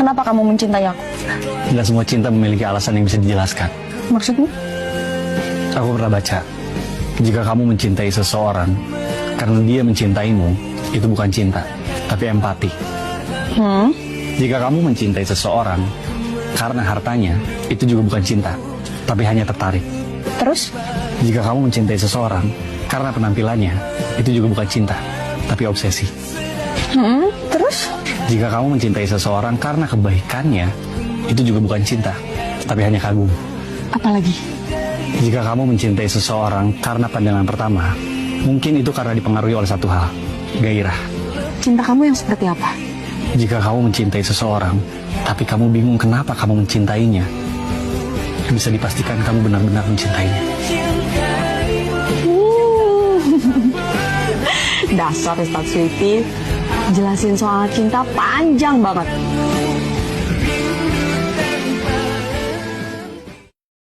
Kenapa kamu mencintai aku? Tidak semua cinta memiliki alasan yang bisa dijelaskan. Maksudmu? Aku pernah baca, jika kamu mencintai seseorang karena dia mencintaimu, itu bukan cinta, tapi empati. Jika kamu mencintai seseorang karena hartanya, itu juga bukan cinta, tapi hanya tertarik. Terus? Jika kamu mencintai seseorang karena penampilannya, itu juga bukan cinta, tapi obsesi. Terus? Jika kamu mencintai seseorang karena kebaikannya, itu juga bukan cinta, tapi hanya kagum. Apalagi? Jika kamu mencintai seseorang karena pandangan pertama, mungkin itu karena dipengaruhi oleh satu hal, gairah. Cinta kamu yang seperti apa? Jika kamu mencintai seseorang, tapi kamu bingung kenapa kamu mencintainya, bisa dipastikan kamu benar-benar mencintainya. Dasar Ustaz Sweety, jelasin soal cinta panjang banget.